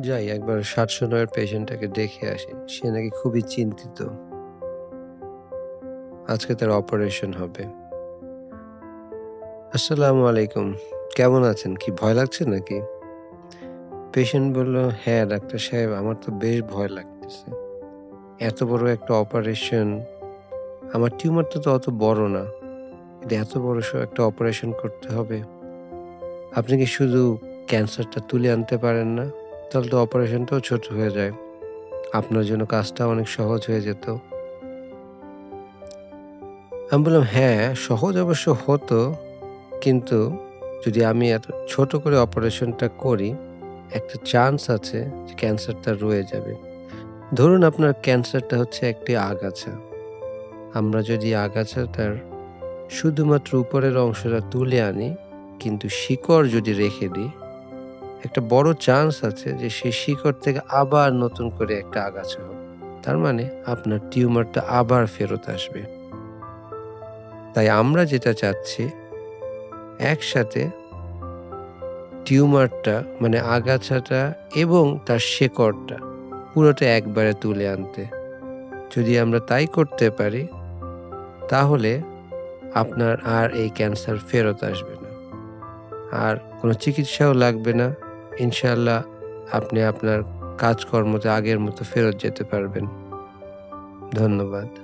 যাই একবার শ্বাস-নয়ের পেশেন্টটাকে দেখে আসি। সে নাকি খুবই চিন্তিত। আজকে তার অপারেশন হবে। আসসালামু আলাইকুম। কেমন আছেন? কি ভয় লাগছে নাকি? পেশেন্ট বলল, "হ্যাঁ, ডাক্তার সাহেব আমার তো বেশ ভয় লাগতেছে। এত বড় একটা অপারেশন, আমার টিউমারটা তো অত বড় না। কিন্তু এত বড় একটা অপারেশন করতে হবে। আপনি কি শুধু ক্যান্সারটা তুলে আনতে পারেন না? তাহলে তো অপারেশনটাও ছোট হয়ে যায়। আপনার জন্য কাজটা অনেক সহজ হয়ে যেত।" আমি বললাম, "হ্যাঁ, সহজ অবশ্য হতো। কিন্তু যদি আমি এত ছোট করে অপারেশনটা করি, একটা চান্স আছে যে ক্যান্সারটা রয়ে যাবে। ধরুন আপনার ক্যান্সারটা হচ্ছে একটি আগাছা। আমরা যদি আগাছাটার শুধুমাত্র উপরের অংশটা তুলে আনি, কিন্তু শিকড় যদি রেখে দিই, একটা বড় চান্স আছে যে সেই শিকড় থেকে আবার নতুন করে একটা আগাছা হবে। তার মানে আপনার টিউমারটা আবার ফেরত আসবে। তাই আমরা যেটা চাচ্ছি, একসাথে টিউমারটা মানে আগাছাটা এবং তার শেকড়টা পুরোটা একবারে তুলে আনতে। যদি আমরা তাই করতে পারি, তাহলে আপনার আর এই ক্যান্সার ফেরত আসবে না। আর কোনো চিকিৎসাও লাগবে না। ইনশাআল্লাহ আপনি আপনার কাজকর্মতে আগের মতো ফেরত যেতে পারবেন। ধন্যবাদ।